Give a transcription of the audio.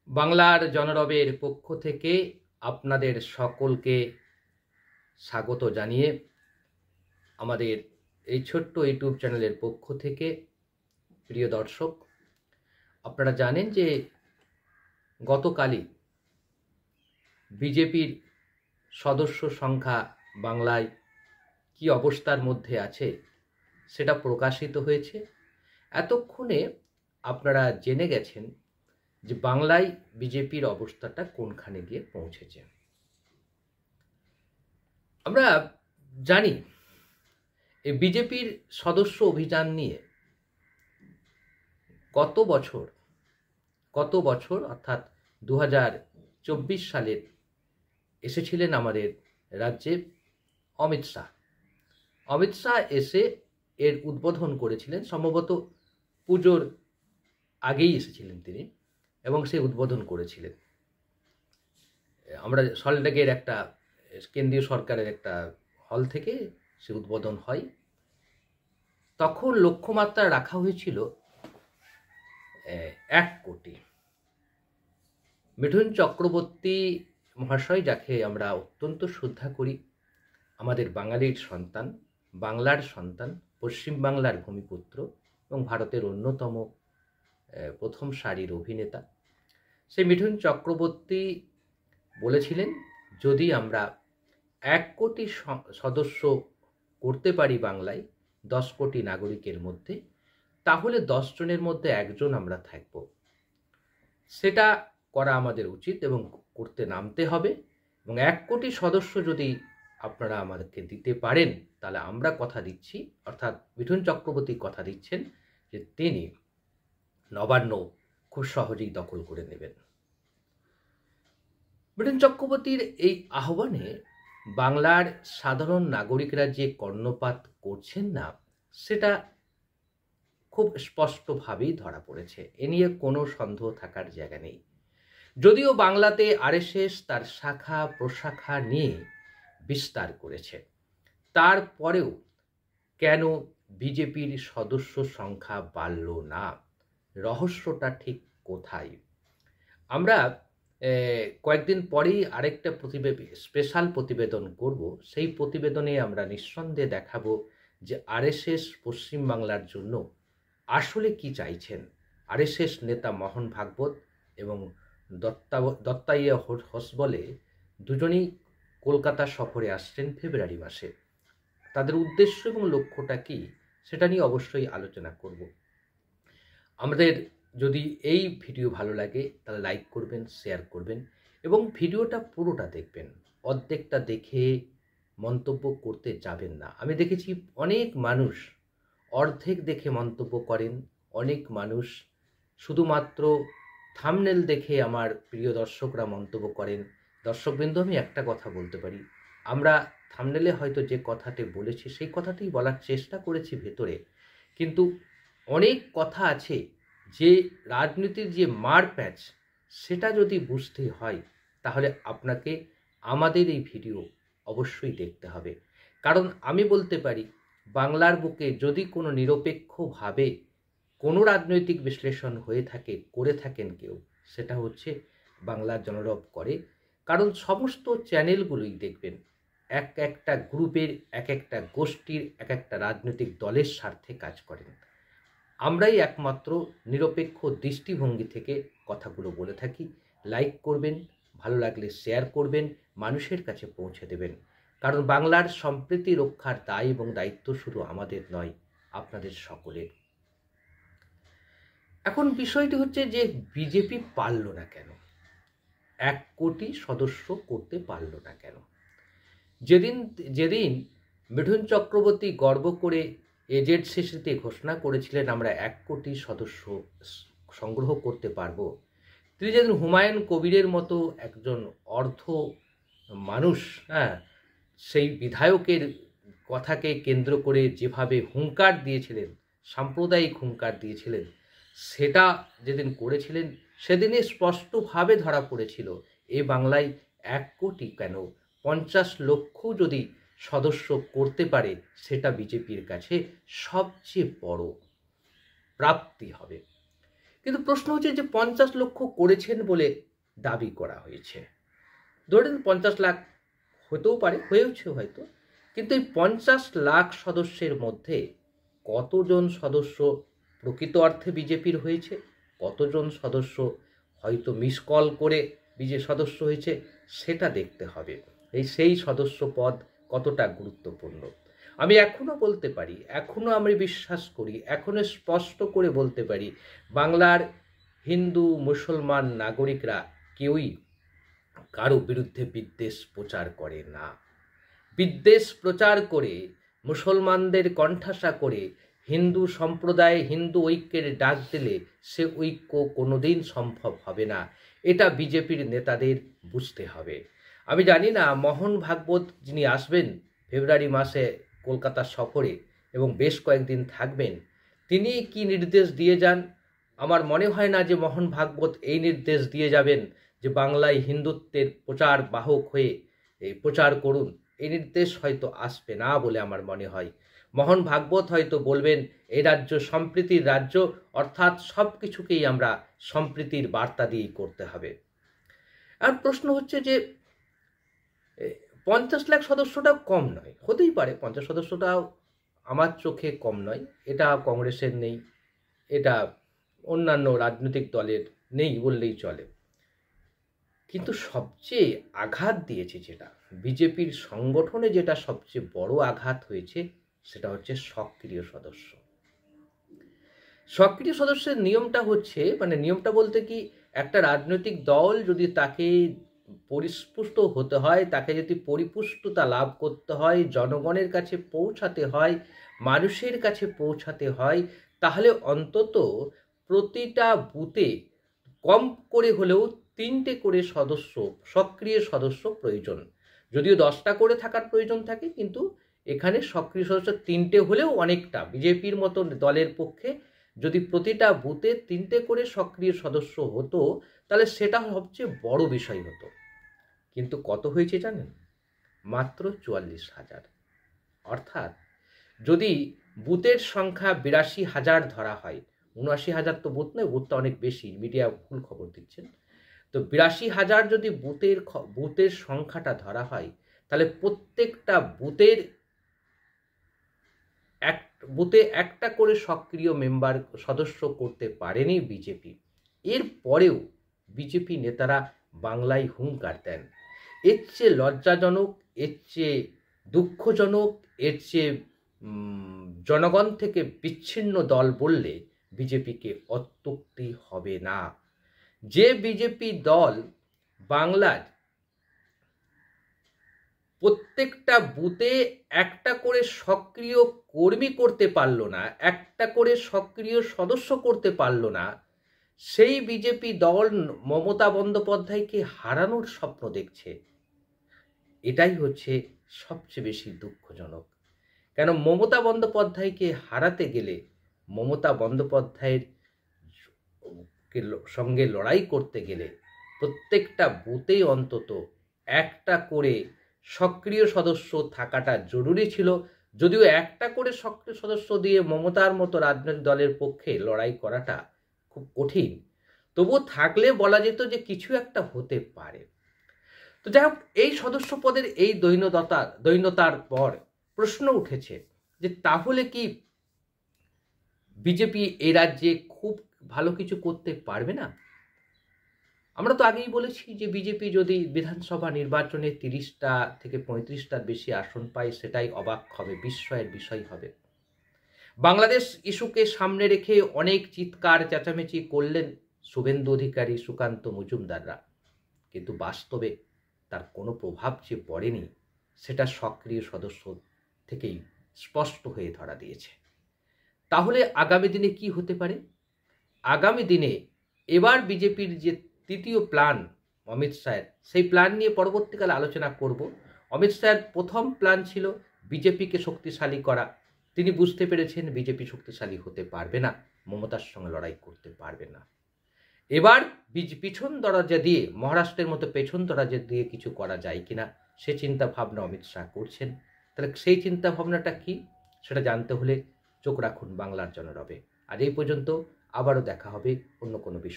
বাংলার জনরবের পক্ষ থেকে আপনাদের সকলকে স্বাগত জানিয়ে আমাদের এই ছোট্ট ইউটিউব চ্যানেলের পক্ষ থেকে প্রিয় দর্শক, আপনারা জানেন যে গতকালই বিজেপির সদস্য সংখ্যা বাংলায় কি অবস্থার মধ্যে আছে সেটা প্রকাশিত হয়েছে। এতক্ষণে আপনারা জেনে গেছেন যে বাংলায় বিজেপির অবস্থাটা কোনখানে গিয়ে পৌঁছেছে। আমরা জানি এই বিজেপির সদস্য অভিযান নিয়ে কত বছর অর্থাৎ 2024 সালের এসেছিলেন আমাদের রাজ্যে অমিত শাহ এসে এর উদ্বোধন করেছিলেন। সম্ভবত পুজোর আগেই এসেছিলেন তিনি এবং সে উদ্বোধন করেছিলেন। আমরা সল্টলেকের একটা কেন্দ্রীয় সরকারের একটা হল থেকে সে উদ্বোধন হয়। তখন লক্ষ্যমাত্রা রাখা হয়েছিল 1 কোটি। মিঠুন চক্রবর্তী মহাশয়, যাকে আমরা অত্যন্ত শ্রদ্ধা করি, আমাদের বাঙালির সন্তান, বাংলার সন্তান, পশ্চিম বাংলার ভূমিপুত্র এবং ভারতের অন্যতম প্রথম সারির অভিনেতা, সেই মিঠুন চক্রবর্তী বলেছিলেন, যদি আমরা 1 কোটি সদস্য করতে পারি বাংলায় 10 কোটি নাগরিকের মধ্যে, তাহলে 10 জনের মধ্যে একজন আমরা থাকব। সেটা করা আমাদের উচিত এবং করতে নামতে হবে। এবং 1 কোটি সদস্য যদি আপনারা আমাদেরকে দিতে পারেন, তাহলে আমরা কথা দিচ্ছি, অর্থাৎ মিঠুন চক্রবর্তী কথা দিচ্ছেন যে তিনি নবান্ন খুব সহজেই দখল করে নেবেন। মিঠুন চক্রবর্তীর এই আহ্বানে বাংলার সাধারণ নাগরিকরা যে কর্ণপাত করছেন না, সেটা খুব স্পষ্টভাবেই ধরা পড়েছে। এ নিয়ে কোনো সন্দেহ থাকার জায়গা নেই। যদিও বাংলাতে আরএসএস তার শাখা প্রশাখা নিয়ে বিস্তার করেছে, তারপরেও কেন বিজেপির সদস্য সংখ্যা বাড়ল না? রহস্যটা ঠিক কোথায়? আমরা কয়েকদিন পরেই আরেকটা স্পেশাল প্রতিবেদন করব। সেই প্রতিবেদনে আমরা নিঃসন্দেহে দেখাবো যে আরএসএস পশ্চিমবাংলার জন্য আসলে কি চাইছেন। আরএসএস নেতা মোহন ভাগবত এবং দত্তাইয়া হোসবলে দুজনেই কলকাতা সফরে আসছেন ফেব্রুয়ারি মাসে। তাদের উদ্দেশ্য এবং লক্ষ্যটা কি, সেটা নিয়ে অবশ্যই আলোচনা করব। আমাদের যদি এই ভিডিও ভালো লাগে তাহলে লাইক করবেন, শেয়ার করবেন এবং ভিডিওটা পুরোটা দেখবেন। অর্ধেকটা দেখে মন্তব্য করতে যাবেন না। আমি দেখেছি অনেক মানুষ অর্ধেক দেখে মন্তব্য করেন, অনেক মানুষ শুধুমাত্র থাম্বনেল দেখে আমার প্রিয় দর্শকরা মন্তব্য করেন। দর্শকবৃন্দ, আমি একটা কথা বলতে পারি, আমরা থাম্বনেলে হয়তো যে কথাটি বলেছি সেই কথাটি বলার চেষ্টা করেছি ভেতরে, কিন্তু অনেক কথা আছে যে রাজনীতির যে মারপ্যাচ, সেটা যদি বুঝতে হয় তাহলে আপনাকে আমাদের এই ভিডিও অবশ্যই দেখতে হবে। কারণ আমি বলতে পারি, বাংলার বুকে যদি কোনো নিরপেক্ষভাবে কোনো রাজনৈতিক বিশ্লেষণ করে থাকেন কেউ, সেটা হচ্ছে বাংলার জনরব করে। কারণ সমস্ত চ্যানেলগুলোই দেখবেন একটা গ্রুপের, একটা গোষ্ঠীর, একটা রাজনৈতিক দলের স্বার্থে কাজ করেন। আমরাই একমাত্র নিরপেক্ষ দৃষ্টিভঙ্গি থেকে কথাগুলো বলে থাকি। লাইক করবেন, ভালো লাগলে শেয়ার করবেন, মানুষের কাছে পৌঁছে দেবেন। কারণ বাংলার সম্প্রীতি রক্ষার দায় এবং দায়িত্ব শুধু আমাদের নয়, আপনাদের সকলের। এখন বিষয়টি হচ্ছে যে বিজেপি পারল না কেন, 1 কোটি সদস্য করতে পারল না কেন? যেদিন মিঠুন চক্রবর্তী গর্ব করে এজেড ঘোষণা করেছিলেন আমরা 1 কোটি সদস্য সংগ্রহ করতে পারব, তিনি যেদিন হুমায়ুন কবিরের মতো একজন অর্ধ মানুষ, সেই বিধায়কের কথাকে কেন্দ্র করে যেভাবে হুঙ্কার দিয়েছিলেন, সাম্প্রদায়িক হুঙ্কার দিয়েছিলেন, সেটা যেদিন করেছিলেন, সেদিনে স্পষ্টভাবে ধরা পড়েছিল এ বাংলায় 1 কোটি কেন, 50 লক্ষ যদি সদস্য করতে পারে, সেটা বিজেপির কাছে সবচেয়ে বড় প্রাপ্তি হবে। কিন্তু প্রশ্ন হচ্ছে যে 50 লক্ষ করেছেন বলে দাবি করা হয়েছে। ধরেন 50 লাখ হতেও পারে, হয়েওছে হয়তো, কিন্তু এই 50 লাখ সদস্যের মধ্যে কতজন সদস্য প্রকৃত অর্থে বিজেপির হয়েছে, কতজন সদস্য হয়তো মিস কল করে সদস্য হয়েছে, সেটা দেখতে হবে। সেই সদস্য পদ কতটা গুরুত্বপূর্ণ। আমি এখনো বলতে পারি, এখনো আমি বিশ্বাস করি, এখনো স্পষ্ট করে বলতে পারি, বাংলার হিন্দু মুসলমান নাগরিকরা কেউই কারো বিরুদ্ধে বিদ্বেষ প্রচার করে না। বিদ্বেষ প্রচার করে মুসলমানদের কণ্ঠাসা করে হিন্দু সম্প্রদায় হিন্দু ঐক্যের ডাক দিলে সে ঐক্য কোনোদিন সম্ভব হবে না। এটা বিজেপির নেতাদের বুঝতে হবে। আমি জানি না মোহন ভাগবত যিনি আসবেন ফেব্রুয়ারি মাসে কলকাতা সফরে এবং বেশ কয়েকদিন থাকবেন, তিনি কি নির্দেশ দিয়ে যান। আমার মনে হয় না যে মোহন ভাগবত এই নির্দেশ দিয়ে যাবেন যে বাংলায় হিন্দুত্বের প্রচার বাহক হয়ে প্রচার করুন। এই নির্দেশ হয়তো আসবে না বলে আমার মনে হয়। মোহন ভাগবত হয়তো বলবেন এই রাজ্য সম্প্রীতির রাজ্য, অর্থাৎ সব কিছুকেই আমরা সম্প্রীতির বার্তা দিয়েই করতে হবে। আর প্রশ্ন হচ্ছে যে 50 লাখ সদস্যটাও কম নয়, হতেই পারে 50 সদস্যটাও আমার চোখে কম নয়। এটা কংগ্রেসের নেই, এটা অন্যান্য রাজনৈতিক দলের নেই বললেই চলে। কিন্তু সবচেয়ে আঘাত দিয়েছে যেটা বিজেপির সংগঠনে, যেটা সবচেয়ে বড় আঘাত হয়েছে, সেটা হচ্ছে সক্রিয় সদস্য। সক্রিয় সদস্যের নিয়মটা হচ্ছে, মানে নিয়মটা বলতে কি, একটা রাজনৈতিক দল যদি তাকে পরিপুষ্ট হতে হয়, তাকে যদি পরিপুষ্টতা লাভ করতে হয়, জনগণের কাছে পৌঁছাতে হয়, মানুষের কাছে পৌঁছাতে হয়, তাহলে অন্তত প্রতিটা বুথে কম করে হলেও 3টে করে সদস্য, সক্রিয় সদস্য প্রয়োজন। যদিও 10টা করে থাকার প্রয়োজন থাকে, কিন্তু এখানে সক্রিয় সদস্য 3টে হলেও অনেকটা। বিজেপির মতো দলের পক্ষে যদি প্রতিটা বুথে 3টে করে সক্রিয় সদস্য হতো, তাহলে সেটা সবচেয়ে বড় বিষয় হতো। কিন্তু কত হয়েছে জানেন? মাত্র 44,000। অর্থাৎ যদি বুথের সংখ্যা 82,000 ধরা হয়, 79,000 তো বুথ নয়, বুথটা অনেক বেশি, মিডিয়া ভুল খবর দিচ্ছেন। তো 82,000 যদি বুথের সংখ্যাটা ধরা হয়, তাহলে প্রত্যেকটা বুথে একটা করে সক্রিয় মেম্বার সদস্য করতে পারেনি বিজেপি। এর পরেও বিজেপি নেতারা বাংলায় হুঙ্কার দেন। এর চেয়ে লজ্জাজনক, এর চেয়ে দুঃখজনক, এর চেয়ে জনগণ থেকে বিচ্ছিন্ন দল বললে বিজেপিকে অত্যুক্তি হবে না। যে বিজেপি দল বাংলার প্রত্যেকটা বুথে একটা করে সক্রিয় কর্মী করতে পারল না, একটা করে সক্রিয় সদস্য করতে পারল না, সেই বিজেপি দল মমতা বন্দ্যোপাধ্যায়কে হারানোর স্বপ্ন দেখছে। এটাই হচ্ছে সবচেয়ে বেশি দুঃখজনক। কেন মমতা বন্দ্যোপাধ্যায়কে হারাতে গেলে, মমতা বন্দ্যোপাধ্যায়ের সঙ্গে লড়াই করতে গেলে প্রত্যেকটা বুথেই অন্তত একটা করে সক্রিয় সদস্য থাকাটা জরুরি ছিল। যদিও একটা করে সক্রিয় সদস্য দিয়ে মমতার মতো রাজনৈতিক দলের পক্ষে লড়াই করাটা খুব কঠিন, তবুও থাকলে বলা যেত যে কিছু একটা হতে পারে। তো যাই হোক, এই সদস্য পদের এই দৈন্যতার পর প্রশ্ন উঠেছে যে তাহলে কি বিজেপি এই রাজ্যে খুব ভালো কিছু করতে পারবে না? আমরা তো আগেই বলেছি যে বিজেপি যদি বিধানসভা নির্বাচনে 30টা থেকে 35টার বেশি আসন পায়, সেটাই অবাক হবে, বিস্ময়ের বিষয় হবে। বাংলাদেশ ইস্যুকে সামনে রেখে অনেক চিৎকার চেঁচামেচি করলেন শুভেন্দু অধিকারী, সুকান্ত মজুমদাররা, কিন্তু বাস্তবে তার কোনো প্রভাব যে পড়েনি, সেটা সক্রিয় সদস্য থেকেই স্পষ্ট হয়ে ধরা দিয়েছে। তাহলে আগামী দিনে কি হতে পারে? আগামী দিনে এবার বিজেপির যে তৃতীয় প্ল্যান অমিত শাহের, সেই প্ল্যান নিয়ে পরবর্তীকালে আলোচনা করব। অমিত শাহের প্রথম প্ল্যান ছিল বিজেপিকে শক্তিশালী করা। তিনি বুঝতে পেরেছেন বিজেপি শক্তিশালী হতে পারবে না, মমতার সঙ্গে লড়াই করতে পারবে না। এবার পিছন দরজা দিয়ে, মহারাষ্ট্রের মতো পেছন দরজা দিয়ে কিছু করা যায় কিনা, সে চিন্তা ভাবনা অমিত শাহ করছেন। তাহলে সেই চিন্তা ভাবনাটা কি, সেটা জানতে হলে চোখ রাখুন বাংলার জনরবে। আজ এই পর্যন্ত। আবারও দেখা হবে অন্য কোনো বিষয়।